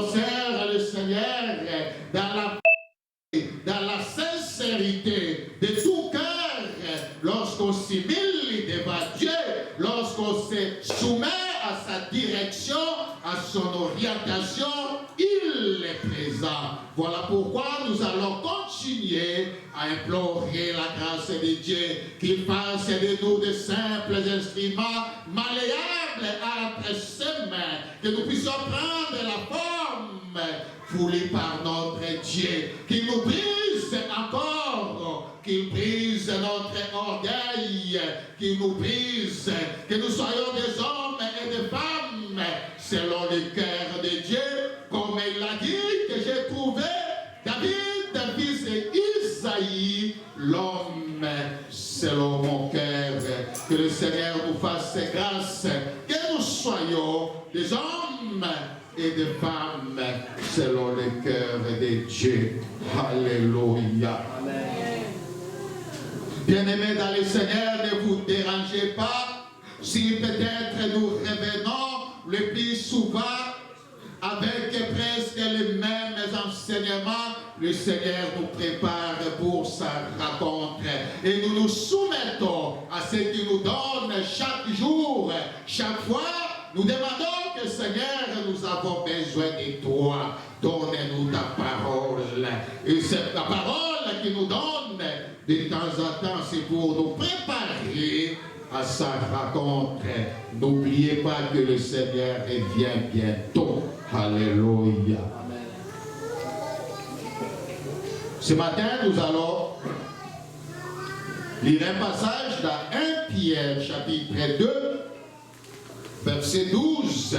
sert le Seigneur dans la sincérité de tout cœur, lorsqu'on s'humilie devant Dieu, lorsqu'on se soumet à sa direction, à son orientation, il est présent. Voilà pourquoi nous allons continuer à implorer la grâce de Dieu, qu'il fasse de nous de simples instruments malléables entre ses mains, que nous puissions prendre la forme voulue par notre Dieu, qu'il nous brise encore, qu'il brise notre orgueil, qu'il nous brise, que nous soyons des hommes et des femmes selon le cœur de Dieu, comme il a dit que j'ai trouvé David, fils d'Isaïe, l'homme selon mon cœur. Que le Seigneur nous fasse grâce, que nous soyons des hommes et des femmes selon le cœur de Dieu. Alléluia. Amen. Bien-aimés dans le Seigneur, ne vous dérangez pas si peut-être nous revenons le plus souvent avec presque les mêmes enseignements. Le Seigneur nous prépare pour sa rencontre et nous nous soumettons à ce qu'il nous donne chaque jour. Chaque fois, nous demandons que Seigneur, nous avons besoin de toi. Donne-nous ta parole. Et c'est la parole qui nous donne de temps en temps, c'est pour nous préparer à sa rencontre. N'oubliez pas que le Seigneur revient bientôt. Alléluia. Amen. Ce matin, nous allons lire un passage dans 1 Pierre, chapitre 2, verset 12.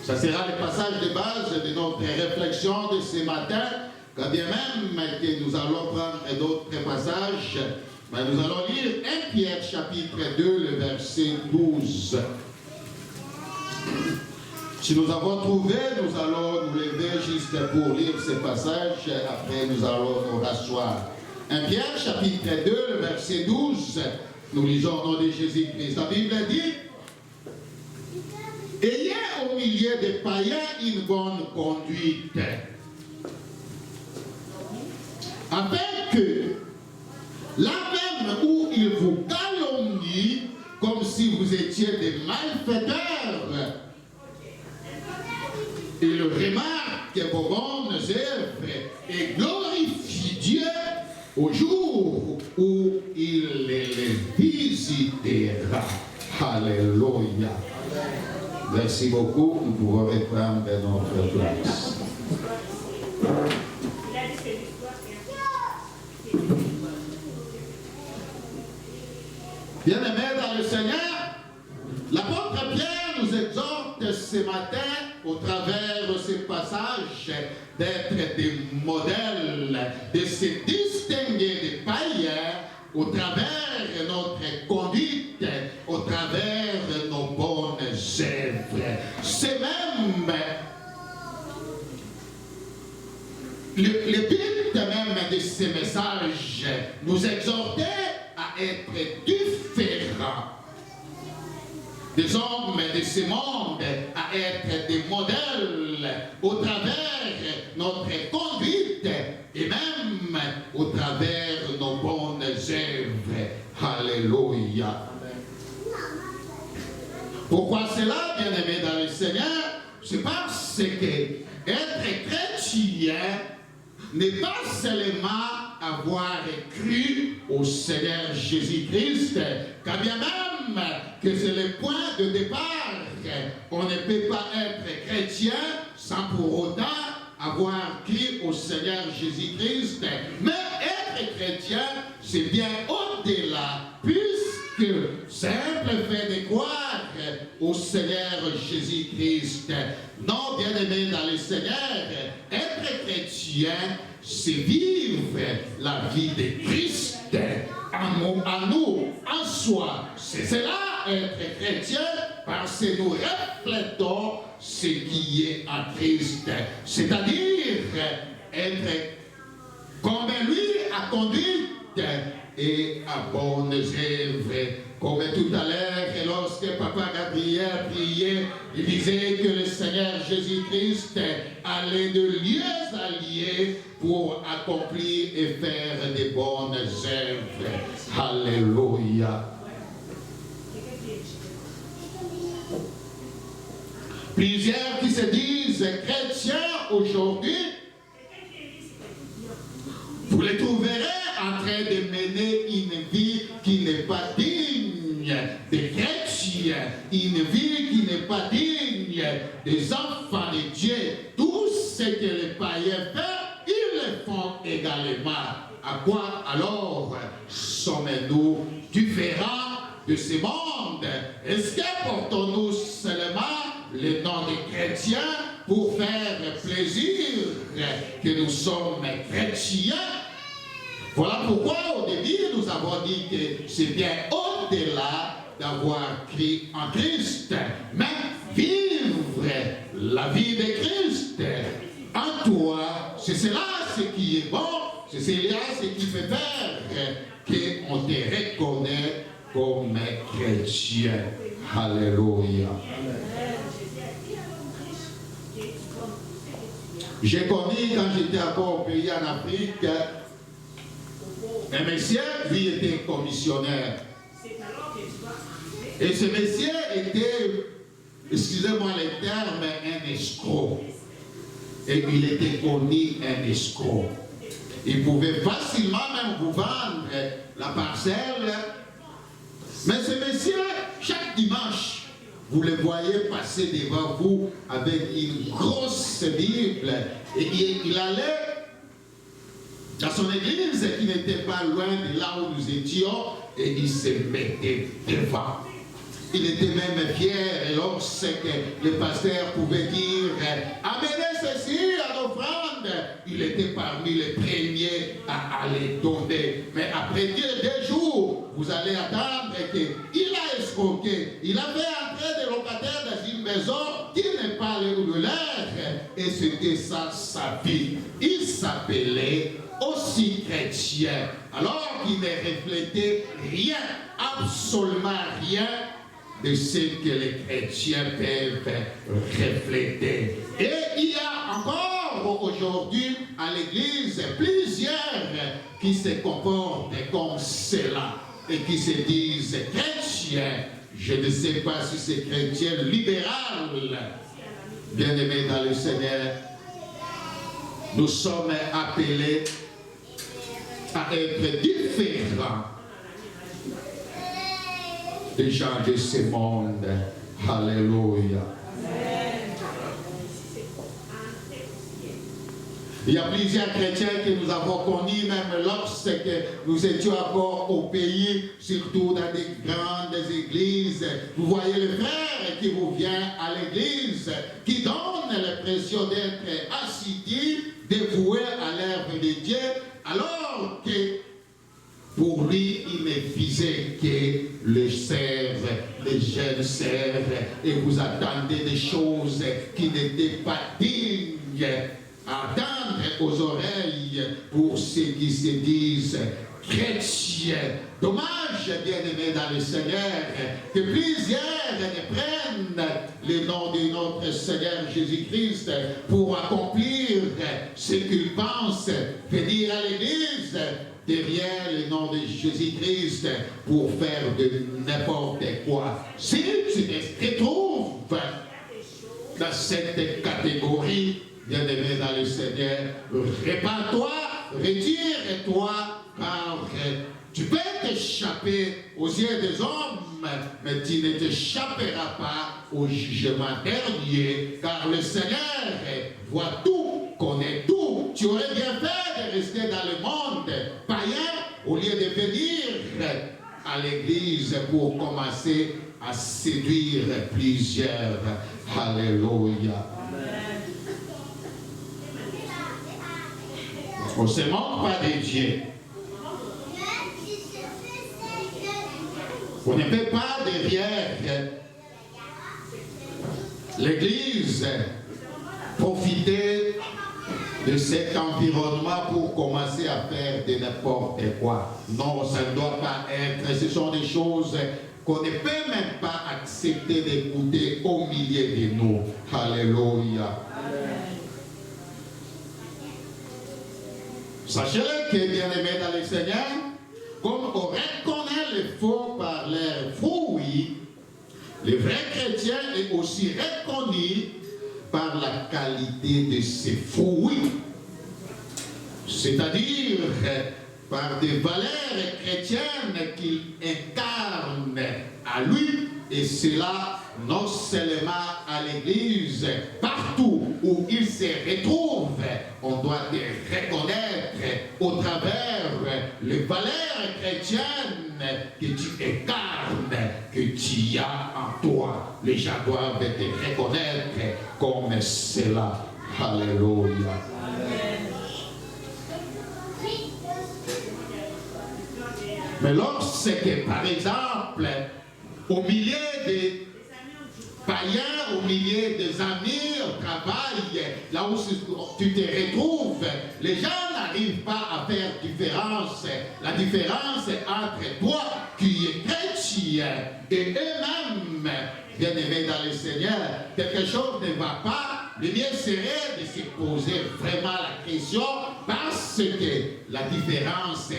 Ça sera le passage de base de notre réflexion de ce matin, quand bien même que nous allons prendre d'autres passages. Mais nous allons lire 1 Pierre chapitre 2, le verset 12. Si nous avons trouvé, nous allons nous lever juste pour lire ce passage. Après, nous allons nous rasseoir. 1 Pierre chapitre 2, le verset 12. Nous lisons au nom de Jésus-Christ. La Bible dit: ayez au milieu des païens une bonne conduite, afin que là même où ils vous calomnient, comme si vous étiez des malfaiteurs, ils remarquent vos bonnes œuvres et glorifient Dieu au jour où il les visitera. Alléluia. Merci beaucoup. Nous pouvons reprendre notre place. Bien-aimés dans le Seigneur, l'apôtre Pierre nous exhorte ce matin, au travers de ce passage, d'être des modèles, de se distinguer des païens au travers de notre conduite, au travers de nos bonnes œuvres. C'est même le but même de ce message, nous exhorter à être différents des hommes de ce monde, à être des modèles au travers de notre conduite et même au travers de nos bonnes œuvres. Alléluia. Pourquoi cela, bien-aimés dans le Seigneur? C'est parce que être chrétien n'est pas seulement avoir cru au Seigneur Jésus-Christ, quand bien même que c'est le point de départ. On ne peut pas être chrétien sans pour autant avoir cru au Seigneur Jésus-Christ. Mais être chrétien, c'est bien au-delà, puisque simple fait de croire au Seigneur Jésus-Christ. Non, bien-aimé dans le Seigneur, être chrétien, c'est vivre la vie de Christ en nous, en soi. C'est cela, être chrétien, parce que nous reflétons ce qui est en Christ. C'est-à-dire être comme lui a conduit et à bonnes œuvres. Comme tout à l'heure, lorsque Papa Gabriel priait, il disait que le Seigneur Jésus-Christ allait de lieu à lieu pour accomplir et faire des bonnes œuvres. Alléluia. Plusieurs qui se disent chrétiens aujourd'hui, vous les trouverez en train de mener une vie qui n'est pas digne des chrétiens, une vie qui n'est pas digne des enfants de Dieu. Tout ce que les païens font, ils le font également. À quoi alors sommes-nous différents de ce monde? Est-ce que portons-nous seulement le nom des chrétiens pour faire plaisir que nous sommes chrétiens? Voilà pourquoi au début nous avons dit que c'est bien au-delà d'avoir cru en Christ, mais vivre la vie de Christ en toi, c'est cela ce qui est bon, c'est cela ce qui fait faire qu'on te reconnaît comme chrétien. Alléluia. J'ai connu quand j'étais encore au pays en Afrique, un monsieur, lui, était commissionnaire. Et ce monsieur était, excusez-moi le terme, un escroc. Et il était connu un escroc. Il pouvait facilement même vous vendre la parcelle. Mais ce monsieur, chaque dimanche, vous le voyez passer devant vous avec une grosse Bible. Et il allait dans son église qui n'était pas loin de là où nous étions, et il se mettait devant. Il était même fier lorsque le pasteur pouvait dire « Amenez ceci à l'offrande ». Il était parmi les premiers à aller donner. Mais après 2 jours, vous allez attendre qu'il a escroqué. Il avait entré des locataires dans une maison qui n'est pas le leur. Et c'était ça sa vie. Il s'appelait aussi chrétien. Alors qu'il ne reflétait rien, absolument rien de ce que les chrétiens peuvent refléter. Et il y a encore aujourd'hui à l'église plusieurs qui se comportent comme cela et qui se disent chrétiens. Je ne sais pas si c'est chrétien libéral. Bien-aimés dans le Seigneur, nous sommes appelés à être différents des gens de ce monde. Alléluia. Il y a plusieurs chrétiens que nous avons connus, même lorsque nous étions encore au pays, surtout dans des grandes églises. Vous voyez le frère qui vous vient à l'église, qui donne l'impression d'être assidu, dévoué à l'œuvre de Dieu, alors que pour lui, il ne visait que le serve, les jeunes servent, et vous attendez des choses qui n'étaient pas dignes à attendre aux oreilles pour ceux qui se disent chrétiens. Dommage, bien-aimés dans le Seigneur, que plusieurs ne prennent le nom de notre Seigneur Jésus-Christ pour accomplir ce qu'ils pensent venir à l'église derrière le nom de Jésus-Christ pour faire de n'importe quoi. Si tu te trouves dans cette catégorie, bien-aimé dans le Seigneur, répands-toi, retire-toi, car tu peux t'échapper aux yeux des hommes, mais tu ne t'échapperas pas au jugement dernier, car le Seigneur voit tout, connaît tout. Tu aurais bien fait de rester dans le monde païen au lieu de venir à l'église pour commencer à séduire plusieurs. Alléluia. On ne se moque pas de Dieu. On ne peut pas derrière l'église profiter de cet environnement pour commencer à faire de n'importe quoi. Non, ça ne doit pas être. Ce sont des choses qu'on ne peut même pas accepter d'écouter au milieu de nous. Alléluia. Sachez que, bien-aimés dans le Seigneur, comme on reconnaît les faux par leurs fruits, les vrais chrétiens est aussi reconnu par la qualité de ses fruits. C'est-à-dire par des valeurs chrétiennes qu'il incarne à lui, et cela non seulement à l'église, partout où il se retrouve, on doit les reconnaître au travers les valeurs chrétiennes que tu incarnes, que tu as en toi. Les gens doivent te reconnaître comme cela. Alléluia. Mais lorsque, par exemple, au milieu des païens, au milieu des amis, au travail, là où tu te retrouves, les gens n'arrivent pas à faire différence. La différence entre toi qui es chrétien et eux-mêmes, bien-aimés dans le Seigneur, quelque chose ne va pas. Le mieux serait de se poser vraiment la question parce que la différence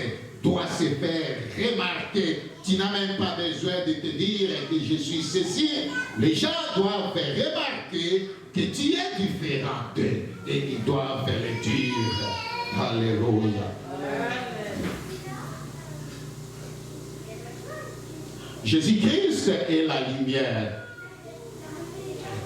doit se faire remarquer. Tu n'as même pas besoin de te dire que je suis ceci. Les gens doivent remarquer que tu es différent d'eux et ils doivent le dire. Alléluia. Jésus-Christ est la lumière.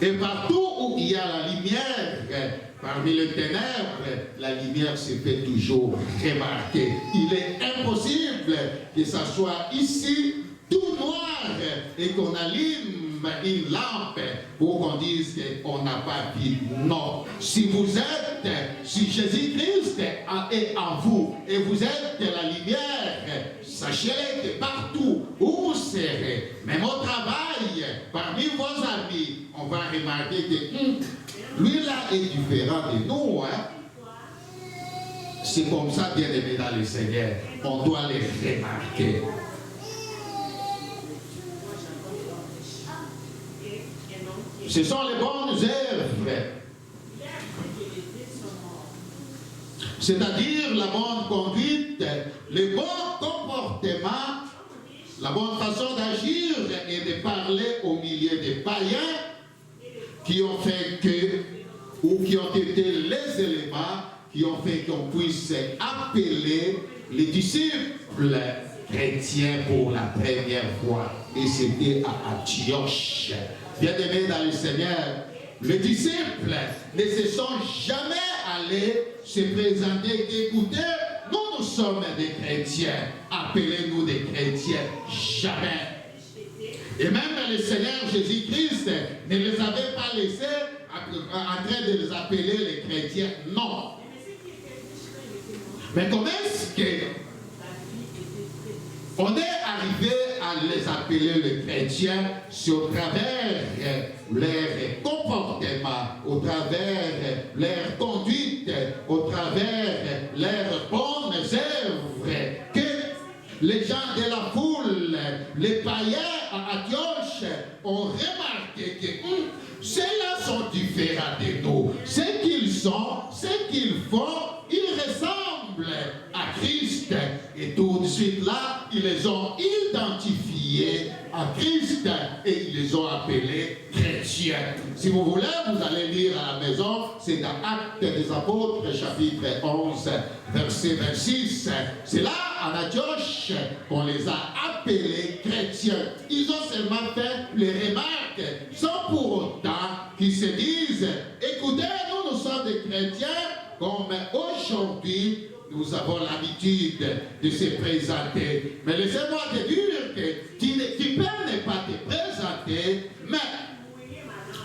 Et partout où il y a la lumière, parmi les ténèbres, la lumière se fait toujours remarquer. Il est impossible que ça soit ici tout noir et qu'on allume une lampe pour qu'on dise qu'on n'a pas vu. Non. Si vous êtes, si Jésus-Christ est en vous et vous êtes la lumière, sachez que partout où vous serez, même au travail, parmi vos amis, on va remarquer que lui là est différent de nous. C'est comme ça, bien aimé dans le Seigneur. On doit les remarquer. Ce sont les bonnes œuvres. C'est-à-dire la bonne conduite, le bon comportement, la bonne façon d'agir et de parler au milieu des païens qui ont fait que, ou qui ont été les éléments qui ont fait qu'on puisse appeler les disciples chrétiens pour la première fois. Et c'était à Antioche. Bien-aimés dans le Seigneur, les disciples ne se sont jamais allés se présenter. Écoutez, nous sommes des chrétiens. Appelez-nous des chrétiens. Jamais. Et même le Seigneur Jésus-Christ ne les avait pas laissés en train de les appeler les chrétiens. Non. Mais comment est-ce que on est arrivé à les appeler les chrétiens? C'est au travers leur comportement, au travers leur conduite, au travers leurs bonnes œuvres, que les gens de la foule, les païens à Antioche ont remarqué que ceux-là sont différents de nous. Ce qu'ils sont, ce qu'ils font, ils ressemblent à Christ. Et tout de suite là, ils les ont identifiés à Christ et ils les ont appelés chrétiens. Si vous voulez, vous allez lire à la maison, c'est dans Actes des Apôtres, chapitre 11, verset 26. C'est là, à Antioche, qu'on les a appelés chrétiens. Ils ont seulement fait les remarques, sans pour autant qu'ils se disent, écoutez, nous sommes des chrétiens, comme aujourd'hui, nous avons l'habitude de se présenter. Mais laissez-moi te dire que tu peux ne pas te présenter, mais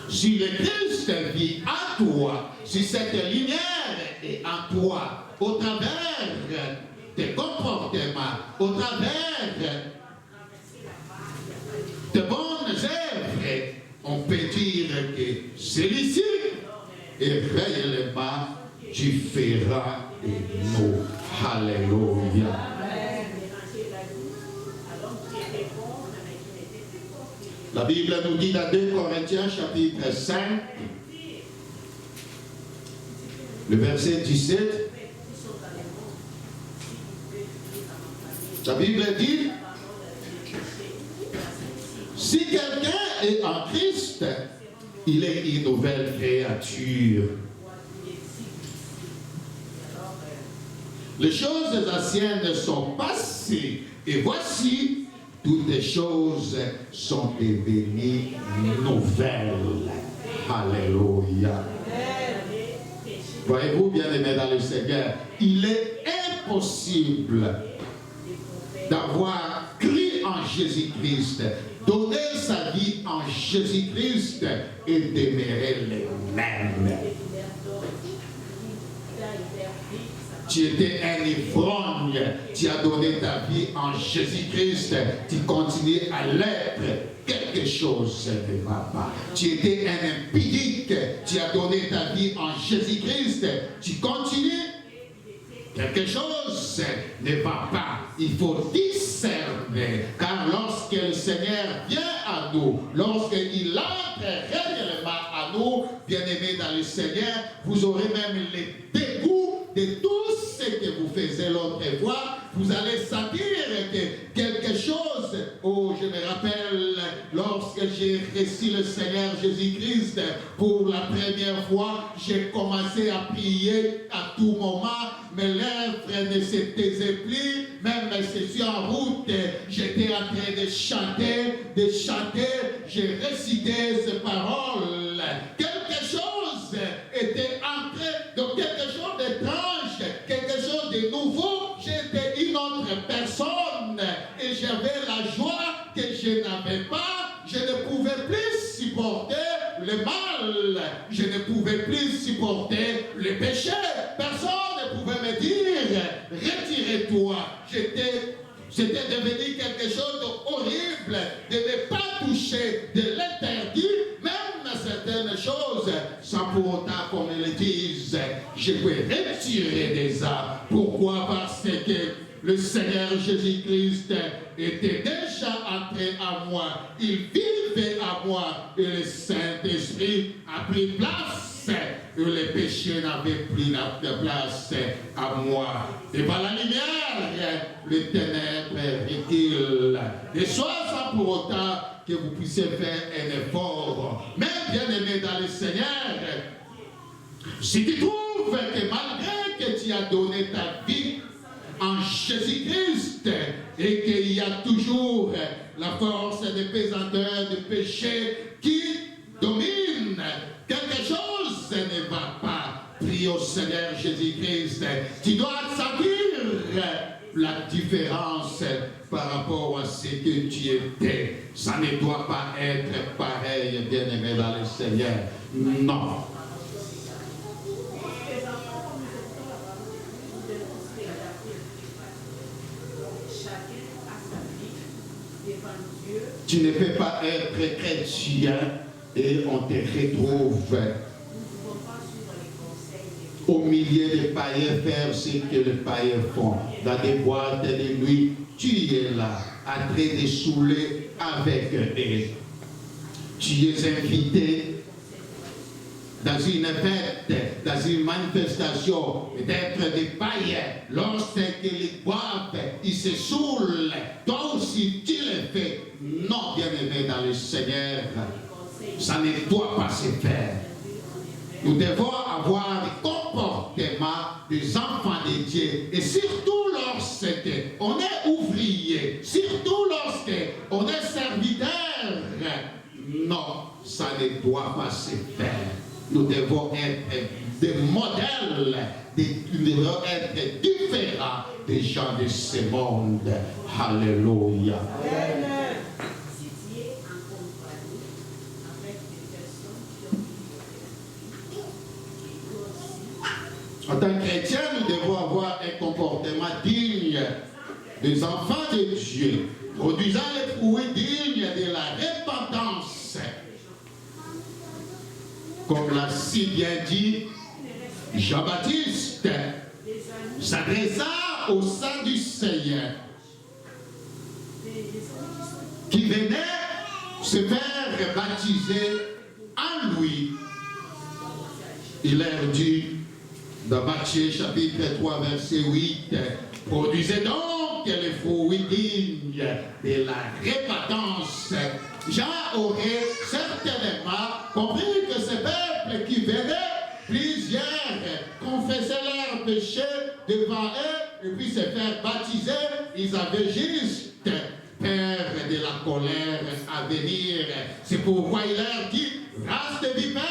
si le Christ vit en toi, si cette lumière est en toi, au travers tes comportements, au travers de bonnes œuvres, on peut dire que celui-ci est réellement différent de nous. Alléluia. La Bible nous dit dans 2 Corinthiens chapitre 5, le verset 17, la Bible dit, si quelqu'un est en Christ, il est une nouvelle créature. Les choses anciennes sont passées, et voici, toutes les choses sont devenues nouvelles. Alléluia. Voyez-vous, bien-aimés dans le Seigneur, il est impossible d'avoir cru en Jésus-Christ, donner sa vie en Jésus-Christ et demeurer les mêmes. Tu étais un ivrogne, tu as donné ta vie en Jésus-Christ, tu continues à l'être, quelque chose ne va pas. Tu étais un impudique, tu as donné ta vie en Jésus-Christ, tu continues, quelque chose ne va pas. Il faut discerner, car lorsque le Seigneur vient à nous, lorsqu'il entre réellement à nous, bien-aimés dans le Seigneur, vous aurez même les dégoûts de tout ce que vous faisiez l'autre fois. Vous allez sentir que quelque chose, oh, je me rappelle, lorsque j'ai reçu le Seigneur Jésus-Christ pour la première fois, j'ai commencé à prier à tout moment. Mes lèvres ne se taisaient plus, même si je suis en route, j'étais en train de chanter, j'ai récité ces paroles. Quelque chose était entré dans quelque chose d'étrange, quelque chose de nouveau. J'étais une autre personne et j'avais la joie que je n'avais pas. Je ne pouvais plus supporter le mal, je ne pouvais plus supporter le péché. Personne ne pouvait me dire, retirez-toi. C'était devenu quelque chose d'horrible de ne pas toucher, de l'interdit, même certaines choses, sans pour autant qu'on me le dise, je peux retirer des âmes. Pourquoi? Parce que le Seigneur Jésus-Christ était déjà entré à moi, il vivait à moi, et le Saint-Esprit a pris place, et le péché n'avait plus la place à moi. Et par la lumière, le ténèbre recule. Et soit sans pour autant que vous puissiez faire un effort. Mais bien aimé dans le Seigneur, si tu trouves que malgré que tu as donné ta vie en Jésus-Christ et qu'il y a toujours la force de pesanteur, de péché qui domine, quelque chose ne va pas. Prie au Seigneur Jésus-Christ. Tu dois sentir la différence par rapport à ce que tu étais. Ça ne doit pas être pareil, bien-aimé dans le Seigneur. Non. Tu ne peux pas être chrétien et on te retrouve au milieu des païens faire ce que les païens font. Dans des boîtes de nuit, tu es là, en train de saouler avec eux. Tu es invité dans une fête, dans une manifestation, peut-être des païens, lorsqu'ils boivent, ils se saoulent. Toi aussi, tu le fais. Non, bien-aimé dans le Seigneur, ça ne doit pas se faire. Nous devons avoir des comportements des enfants de Dieu. Et surtout lorsqu'on est ouvrier, surtout lorsqu'on est serviteur, non, ça ne doit pas se faire. Nous devons être des modèles, nous devons être différents des gens de ce monde. Alléluia. Amen. En tant que chrétiens, nous devons avoir un comportement digne des enfants de Dieu, produisant les fruits dignes de la repentance. Comme l'a si bien dit Jean-Baptiste s'adressa aux Sadducéens qui venaient se faire baptiser en lui. Il leur dit, dans Matthieu chapitre 3, verset 8, produisez donc les fruits dignes de la repentance. Jean aurait certainement compris que ces peuples qui venaient, plusieurs confessaient leurs péchés devant eux et puis se faire baptiser, ils avaient juste peur de la colère à venir. C'est pourquoi il leur dit, race de vipères,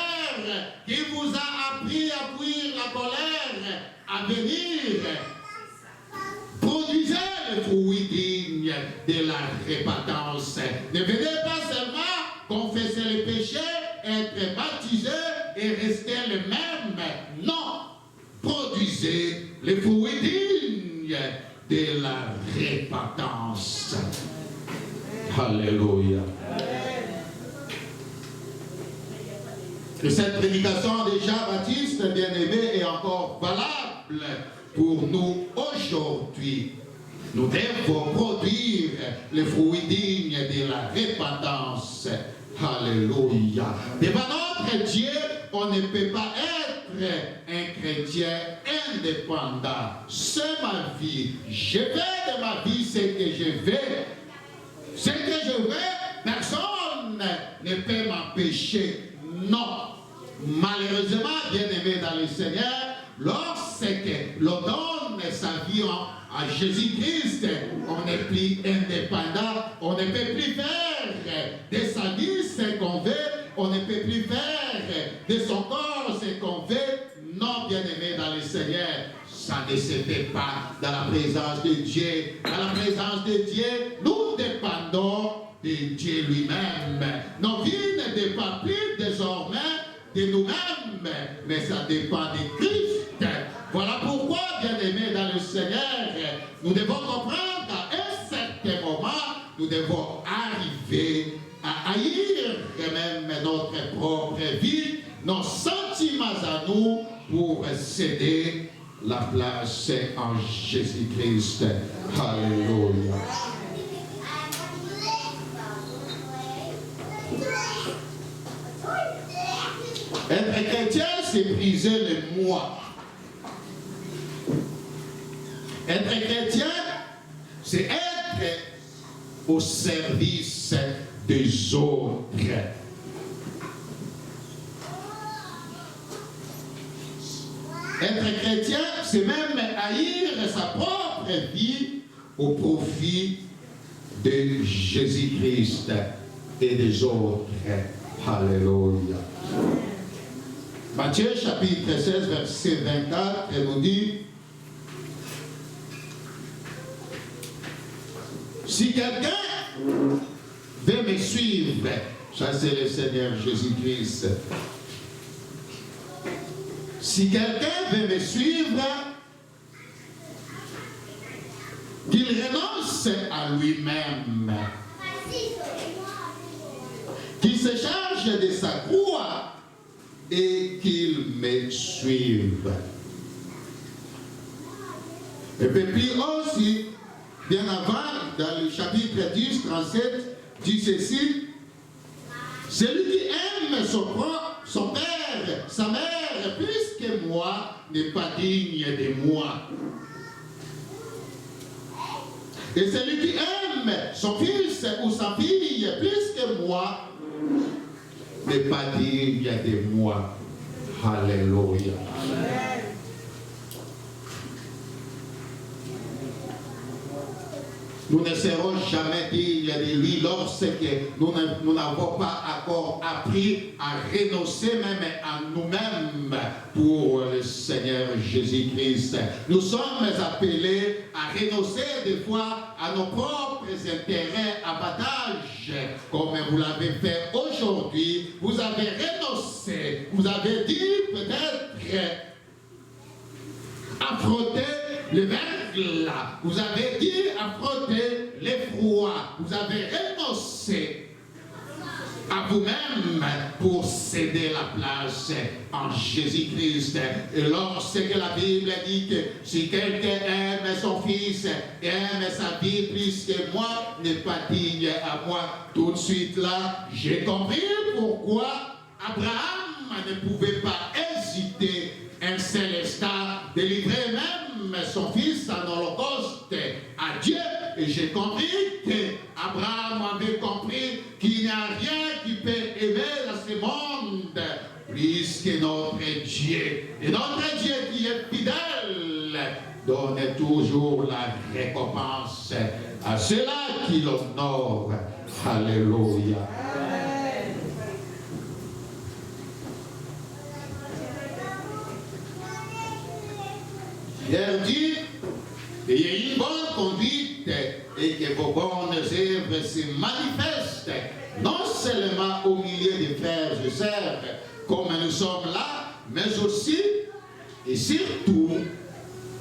qui vous a appris à fuir la colère à venir, produisez le fruit digne de la repentance. Ne venez pas seulement confesser les péchés, être baptisé et rester le même. Non, produisez les fruits dignes de la repentance. Alléluia. Et cette prédication de Jean-Baptiste, bien-aimé, est encore valable pour nous aujourd'hui. Nous devons produire les fruits dignes de la repentance. Alléluia. Devant notre Dieu, on ne peut pas être un chrétien indépendant. C'est ma vie. Je fais de ma vie ce que je veux. Ce que je veux, personne ne peut m'empêcher. Non. Malheureusement, bien-aimé dans le Seigneur, lorsque l'on donne sa vie à Jésus-Christ, on n'est plus indépendant, on ne peut plus faire de sa vie ce qu'on veut, on ne peut plus faire de son corps ce qu'on veut. Non, bien-aimé dans le Seigneur, ça ne se fait pas dans la présence de Dieu. Dans la présence de Dieu, nous dépendons de Dieu lui-même. Nos vies ne dépendent plus désormais de nous-mêmes, mais ça dépend de Christ. Voilà pourquoi, bien-aimés dans le Seigneur, nous devons comprendre qu'à un certain moment, nous devons arriver à haïr même notre propre vie, nos sentiments à nous, pour céder la place en Jésus-Christ. Alléluia. Être chrétien, c'est briser le moi. Être chrétien, c'est être au service des autres. Être chrétien, c'est même haïr sa propre vie au profit de Jésus-Christ et des autres. Alléluia. Matthieu chapitre 16, verset 24, nous dit, si quelqu'un veut me suivre, ça c'est le Seigneur Jésus-Christ. Si quelqu'un veut me suivre, qu'il renonce à lui-même, qu'il se charge de sa croix et qu'il me suive. Et puis aussi, bien avant, dans le chapitre 10, 37, dit ceci, celui qui aime son père, sa mère, plus que moi, n'est pas digne de moi. Et celui qui aime son fils ou sa fille plus que moi, n'est pas digne de moi. Alléluia. Amen. Nous ne serons jamais dignes de lui lorsque nous n'avons pas encore appris à renoncer même à nous-mêmes pour le Seigneur Jésus-Christ. Nous sommes appelés à renoncer des fois à nos propres intérêts, avantages, comme vous l'avez fait aujourd'hui. Vous avez renoncé, vous avez dit peut-être affronter le verglas, vous avez dit affronter l'effroi, vous avez renoncé. à vous-même pour céder la place en Jésus-Christ. Et lorsque la Bible dit que si quelqu'un aime son fils, aime sa vie plus que moi, n'est pas digne à moi, tout de suite là, j'ai compris pourquoi Abraham ne pouvait pas hésiter un seul instant de livrer même son fils en holocauste à Dieu. Et j'ai compris qu'Abraham avait compris qu'il n'y a rien qui peut aimer dans ce monde plus que notre Dieu. Et notre Dieu qui est fidèle donne toujours la récompense à ceux-là qui l'honorent. Alléluia. Pierre dit, ayez une bonne conduite et que vos bonnes œuvres se manifestent, non seulement au milieu des frères et sœurs, comme nous sommes là, mais aussi et surtout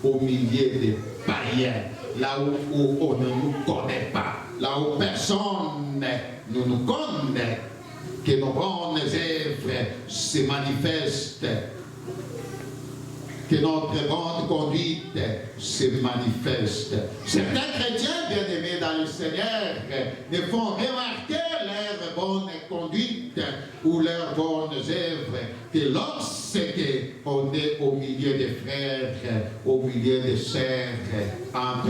au milieu des païens, là où on ne nous connaît pas, là où personne ne nous connaît, que nos bonnes œuvres se manifestent, que notre bonne conduite se manifeste. Certains chrétiens bien-aimés dans le Seigneur ne font remarquer leur bonne conduite ou leurs bonnes œuvres que lorsqu'on est au milieu des frères, au milieu des sœurs, entre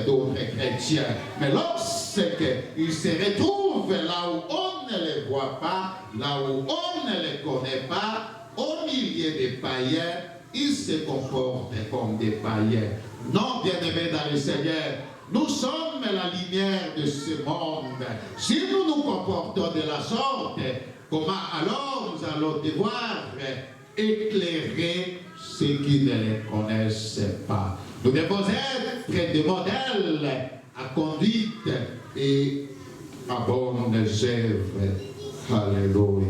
d'autres chrétiens. Mais lorsqu'ils se retrouvent là où on ne les voit pas, là où on ne les connaît pas, au milieu des païens, ils se comportent comme des païens. Non, bien-aimés dans le Seigneur, nous sommes la lumière de ce monde. Si nous nous comportons de la sorte, comment alors nous allons devoir éclairer ceux qui ne les connaissent pas? Nous devons être des modèles à conduite et à bonnes œuvres. Alléluia.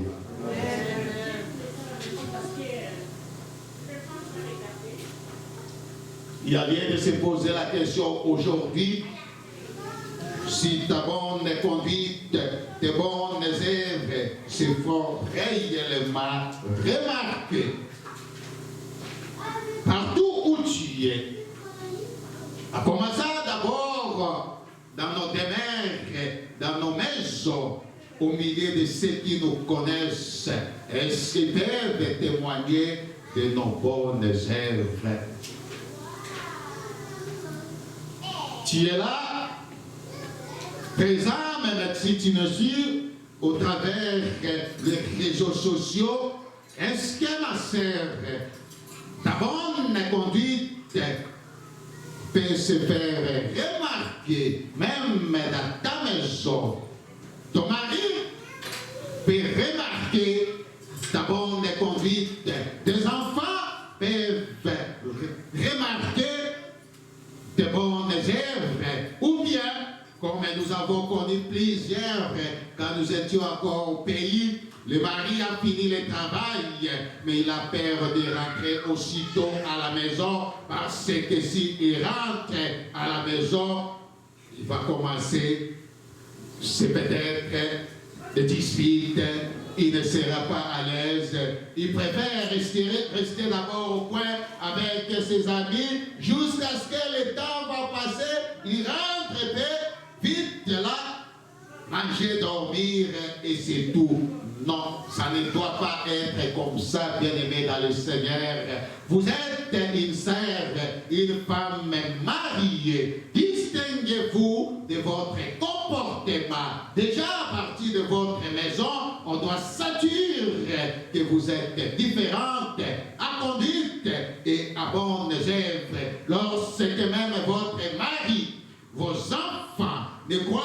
Il y a lieu de se poser la question aujourd'hui, si ta bonne conduite, tes bonnes œuvres se font réellement remarquer partout où tu es. À commencer d'abord dans nos demeures, dans nos maisons, au milieu de ceux qui nous connaissent, et qui peuvent témoigner de nos bonnes œuvres. Tu es là, présent, même si tu nous suis, au travers des réseaux sociaux. Est-ce que ma sœur, ta bonne conduite peut se faire remarquer, même dans ta maison? Ton mari peut remarquer ta bonne conduite. Tes enfants peuvent remarquer de bonnes œuvres, ou bien, comme nous avons connu plusieurs quand nous étions encore au pays, le mari a fini le travail, mais il a peur de rentrer aussitôt à la maison, parce que s'il rentre à la maison, il va commencer, c'est peut-être des disputes, il ne sera pas à l'aise. Il préfère rester d'abord au coin avec ses amis jusqu'à ce que le temps va passer. Il rentre vite là, manger, dormir et c'est tout. Non, ça ne doit pas être comme ça, bien-aimés dans le Seigneur. Vous êtes une sœur, une femme mariée. Distinguez-vous de votre comportement. Déjà à partir de votre maison, on doit s'assurer que vous êtes différente à conduite et à bonnes œuvres. Lorsque même votre mari, vos enfants ne croient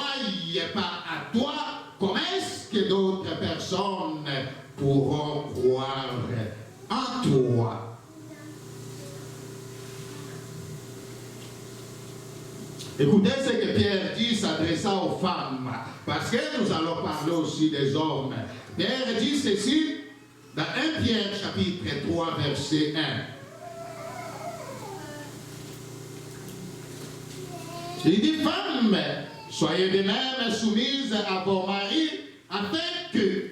pas à toi, comment est-ce que d'autres personnes pourront croire en toi? Écoutez ce que Pierre dit s'adressant aux femmes, parce que nous allons parler aussi des hommes. Pierre dit ceci dans 1 Pierre chapitre 3 verset 1. Il dit, femmes, soyez de même soumises à vos maris, afin que,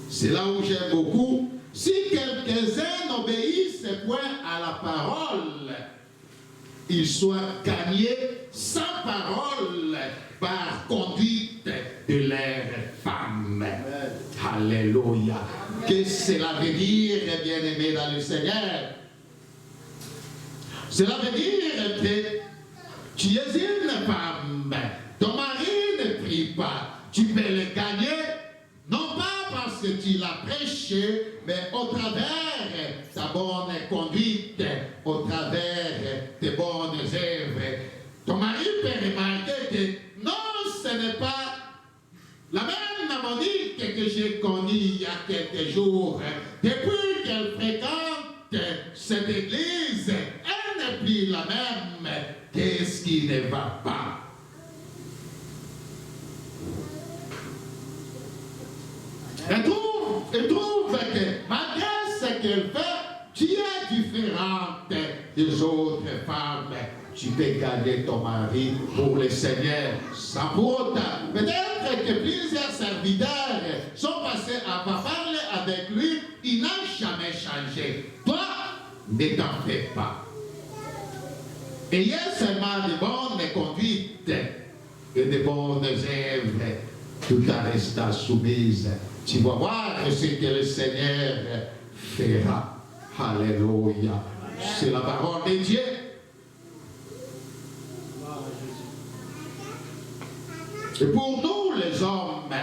c'est là où j'aime beaucoup, si quelques-uns n'obéissent point à la parole, ils soient gagnés sans parole par conduite de leurs femmes. Alléluia. Que cela veut dire, bien-aimés dans le Seigneur? Cela veut dire que tu es une femme, ton mari ne prie pas, tu peux le gagner, non pas parce que tu l'as prêché, mais au travers ta bonne conduite, au travers tes bonnes œuvres. Ton mari peut remarquer que non, ce n'est pas la même Monique que j'ai connue il y a quelques jours. Depuis qu'elle fréquente cette église, elle n'est plus la même. Qu'est-ce qui ne va pas? Elle trouve que malgré ce qu'elle fait, tu es différente des autres femmes. Tu peux garder ton mari pour le Seigneur sans pour autant. Peut-être que plusieurs serviteurs sont passés à parler avec lui, il n'a jamais changé. Toi, ne t'en fais pas. Ayez seulement de bonnes conduites et de bonnes œuvres, tout en restant soumise. Tu vas voir ce que le Seigneur fera. Alléluia. C'est la parole de Dieu. Et pour nous les hommes,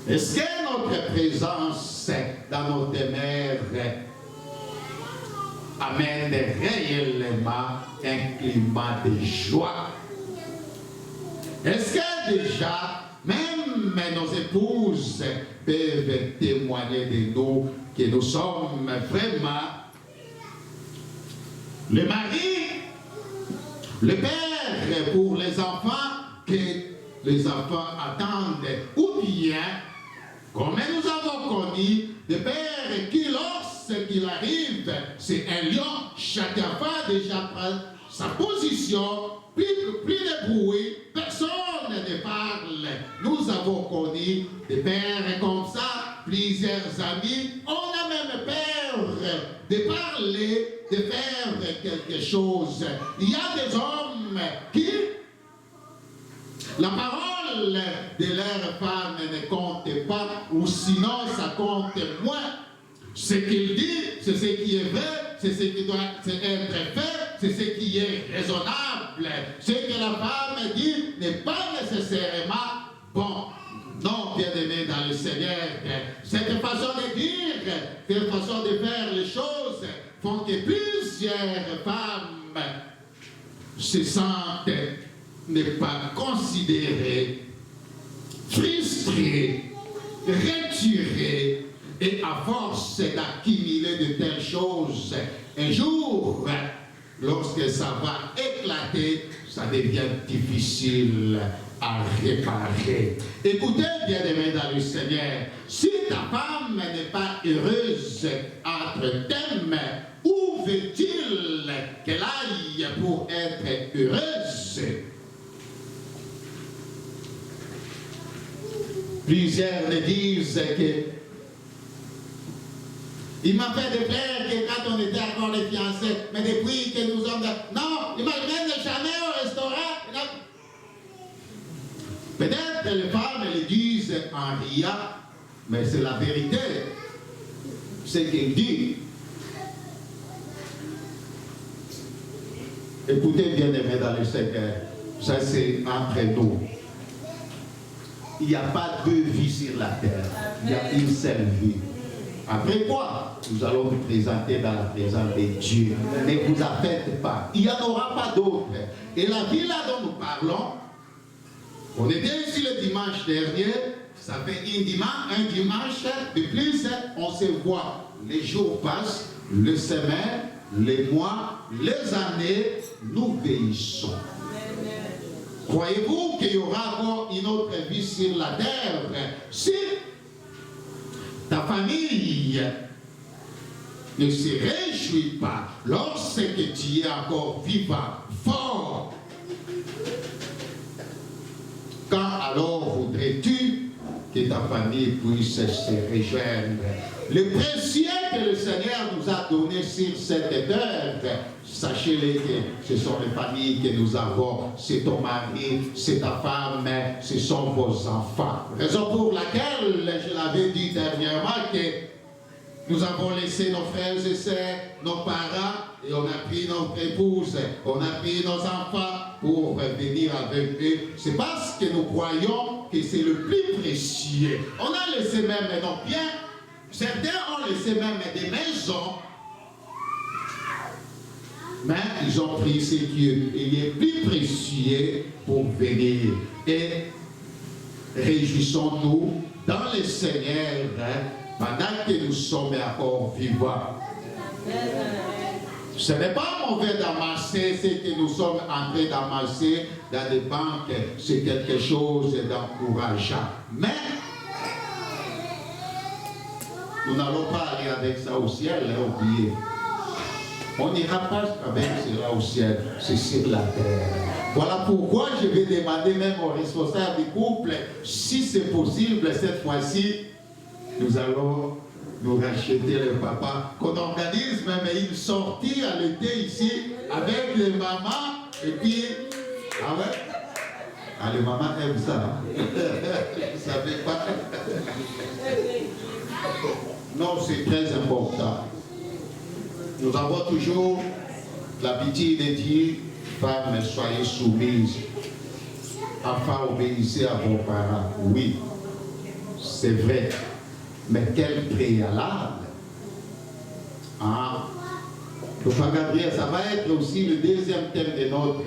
est-ce que notre présence dans nos demeures amène réellement un climat de joie? Est-ce que déjà, même nos épouses peuvent témoigner de nous que nous sommes vraiment le mari, le père pour les enfants que les enfants attendent, ou bien, comme nous avons connu, des pères qui, lorsqu'il arrive, c'est un lion, chaque enfant déjà prend sa position, plus de bruit, personne ne parle. Nous avons connu des pères comme ça, plusieurs amis, on a même peur de parler, de faire quelque chose. Il y a des hommes qui, la parole de leur femme ne compte pas, ou sinon ça compte moins. Ce qu'il dit, c'est ce qui est vrai, c'est ce qui doit être fait, c'est ce qui est raisonnable. Ce que la femme dit n'est pas nécessairement bon. Non, bien-aimé dans le Seigneur, cette façon de dire, cette façon de faire les choses font que plusieurs femmes se sentent ne pas considérées, frustrées, retirées, et à force d'accumuler de telles choses, un jour, lorsque ça va éclater, ça devient difficile à réparer. Écoutez, bien-aimés dans le Seigneur, si ta femme n'est pas heureuse entre thèmes, où veut-il qu'elle aille pour être heureuse? Plusieurs me disent que il m'a fait de plaire que quand on était encore les fiancés, mais depuis que nous sommes... Non, il m'a même jamais au restaurant. Peut-être les femmes le disent en riant, mais c'est la vérité. Ce qu'il dit. Écoutez bien, aimés dans le Seigneur, ça c'est entre nous. Il n'y a pas deux vies sur la terre, il y a une seule vie. Après quoi, nous allons vous présenter dans la présence de Dieu. Ne vous affectez pas. Il n'y en aura pas d'autre. Et la vie là dont nous parlons, on était ici le dimanche dernier, ça fait un dimanche de plus, on se voit. Les jours passent, les semaines, les mois, les années, nous vieillissons. Croyez-vous qu'il y aura encore une autre vie sur la terre? Si ta famille ne se réjouit pas lorsque tu es encore vivant, fort, famille puisse se rejoindre. Le précieux que le Seigneur nous a donné sur cette terre, sachez-le que ce sont les familles que nous avons. C'est ton mari, c'est ta femme, ce sont vos enfants. Raison pour laquelle, je l'avais dit dernièrement, que nous avons laissé nos frères et sœurs, nos parents, et on a pris notre épouse, on a pris nos enfants pour venir avec eux. C'est parce que nous croyons que c'est le plus précieux. On a laissé même nos biens, certains ont laissé même des maisons, mais ils ont pris ce qui est plus précieux pour venir. Et réjouissons-nous dans le Seigneur, pendant que nous sommes encore vivants. Ce n'est pas mauvais d'amasser ce que nous sommes en train d'amasser dans des banques, c'est quelque chose d'encourageant. Mais nous n'allons pas aller avec ça au ciel, oubliez. On n'ira pas avec cela au ciel, c'est sur la terre. Voilà pourquoi je vais demander même aux responsables du couple, si c'est possible cette fois-ci, nous allons nous racheter le papa, qu'on organise même une sortie à l'été ici avec les mamans et puis ah ouais, ah, les mamans aiment ça. Vous savez pas? Non, c'est très important. Nous avons toujours l'habitude de dire, femmes, soyez soumises, enfants, obéissez à vos parents. Oui, c'est vrai. Mais quel préalable! Hein? Papa Gabriel, ça va être aussi le deuxième thème de notre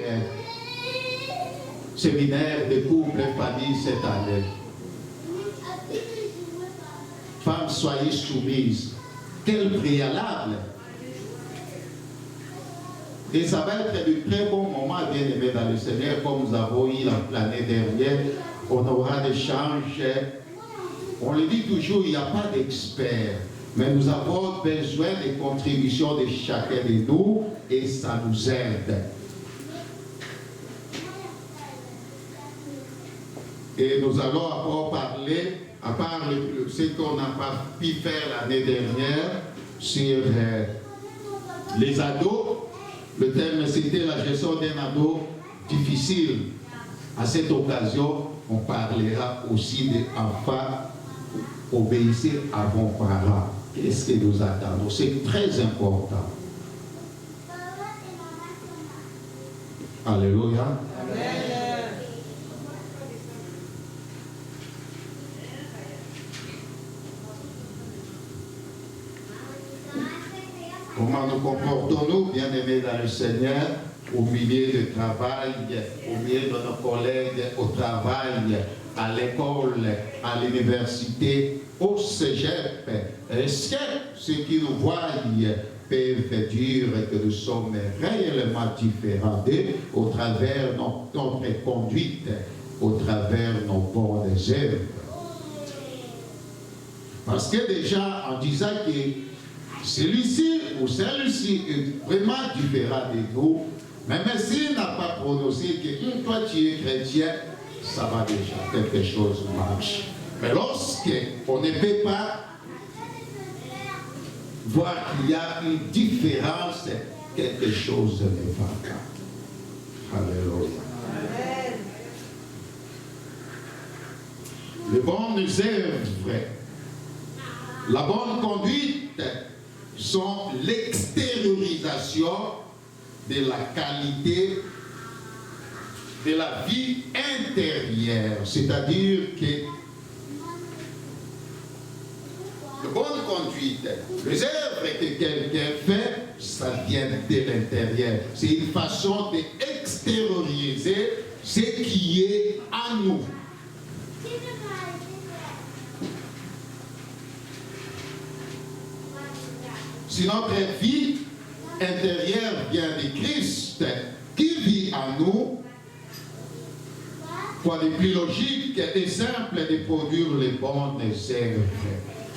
séminaire de couple et famille cette année. Femmes, soyez soumises. Quel préalable! Et ça va être de très bons moments, bien aimés dans le Seigneur, comme nous avons eu l'année dernière. On aura des échanges. On le dit toujours, il n'y a pas d'experts, mais nous avons besoin des contributions de chacun de nous et ça nous aide. Et nous allons encore parler, à part ce qu'on n'a pas pu faire l'année dernière, sur les ados. Le thème, c'était la gestion d'un ado difficile. À cette occasion, on parlera aussi des enfants. Obéissez à vos parents. Qu'est-ce que nous attendons? C'est très important. Alléluia. Amen. Comment nous comportons-nous, bien-aimés dans le Seigneur, au milieu du travail, au milieu de nos collègues au travail, à l'école, à l'université, au cégep? Est-ce que ceux qui nous voient peuvent dire que nous sommes réellement différents d'eux au travers de notre conduite, au travers de nos bonnes œuvres? Parce que déjà, en disant que celui-ci ou celle-ci est vraiment différent de nous, même s'il n'a pas prononcé que toi tu es chrétien, ça va déjà, quelque chose marche. Mais lorsqu'on ne peut pas voir qu'il y a une différence, quelque chose ne va pas. Alléluia. Les bonnes œuvres, la bonne conduite sont l'extériorisation de la qualité de la vie intérieure. C'est-à-dire que la bonne conduite, les œuvres que quelqu'un fait, ça vient de l'intérieur. C'est une façon d'extérioriser ce qui est en nous. Si notre vie intérieure vient de Christ, qui vit en nous, quoi de plus logique et simple de produire les bonnes œuvres.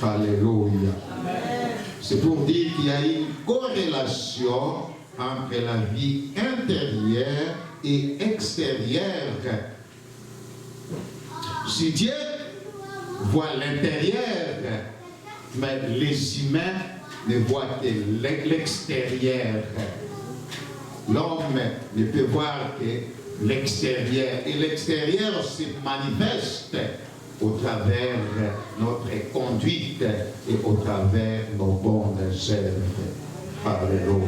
Alléluia. C'est pour dire qu'il y a une corrélation entre la vie intérieure et extérieure. Si Dieu voient l'intérieur, mais les humains ne voient que l'extérieur. L'homme ne peut voir que l'extérieur. Et l'extérieur se manifeste au travers notre conduite et au travers nos bonnes œuvres. Alléluia.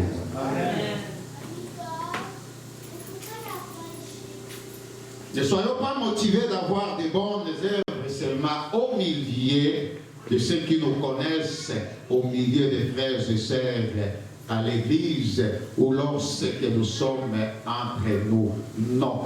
Ne soyons pas motivés d'avoir de bonnes œuvres seulement au milieu de ceux qui nous connaissent, au milieu des frères et sœurs à l'église ou lorsque nous sommes entre nous. Non.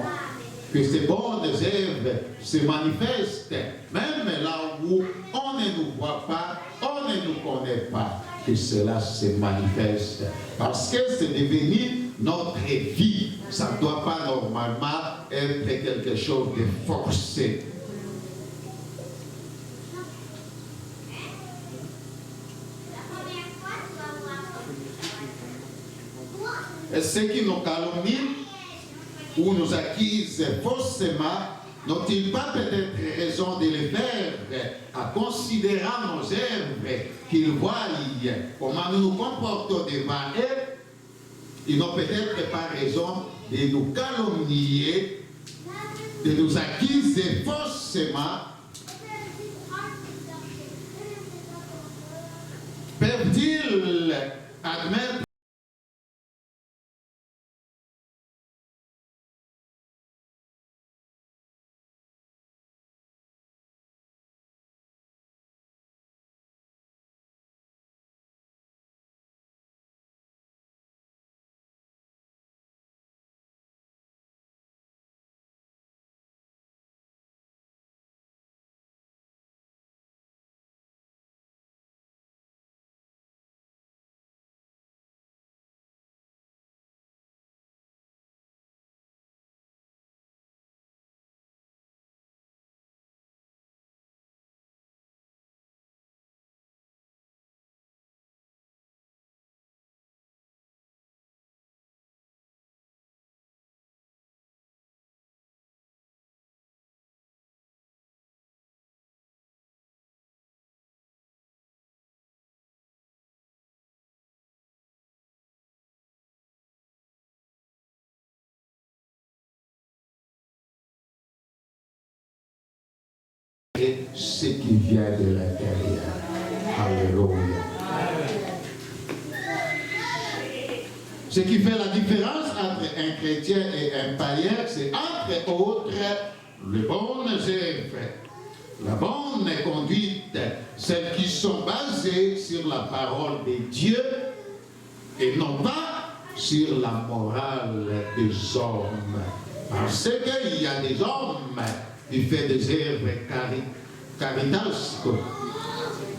Que ces bonnes œuvres se manifestent, même là où on ne nous voit pas, on ne nous connaît pas, que cela se manifeste. Parce que c'est devenu notre vie. Ça ne doit pas normalement être quelque chose de forcé. Et ceux qui nous calomnient ou nous accusent faussement, n'ont-ils pas peut-être raison de le faire en considérant nos œuvres qu'ils voient comment nous nous comportons devant eux? Ils n'ont peut-être pas raison de nous calomnier, de nous accuser faussement. Peuvent-ils admettre ce qui vient de l'intérieur? Alléluia. Ce qui fait la différence entre un chrétien et un païen, c'est entre autres les bonnes œuvres, la bonne conduite, celles qui sont basées sur la parole de Dieu et non pas sur la morale des hommes. Parce qu'il y a des hommes qui font des œuvres caritales.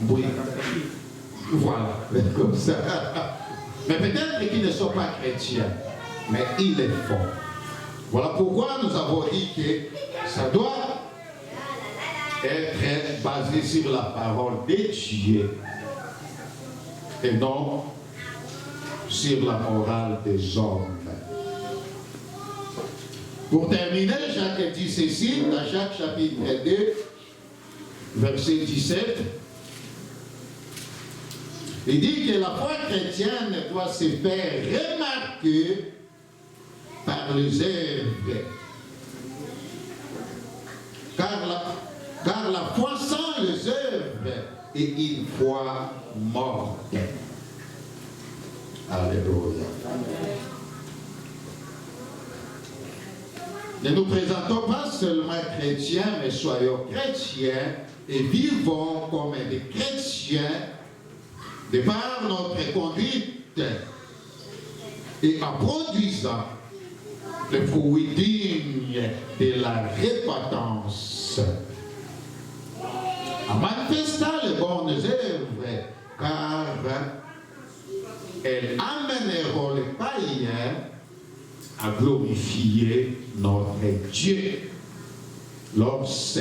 Oui. Voilà, comme ça. Mais peut-être qu'ils ne sont pas chrétiens, mais ils le font. Voilà pourquoi nous avons dit que ça doit être basé sur la parole de Dieu et non sur la morale des hommes. Pour terminer, Jacques dit ceci dans Jacques chapitre 2, verset 17. Il dit que la foi chrétienne doit se faire remarquer par les œuvres. Car la foi sans les œuvres est une foi morte. Alléluia. Ne nous présentons pas seulement chrétiens, mais soyons chrétiens et vivons comme des chrétiens de par notre conduite et en produisant le fruit digne de la repentance, en manifestant les bonnes œuvres, car elles amèneront les païens à glorifier notre Dieu lorsque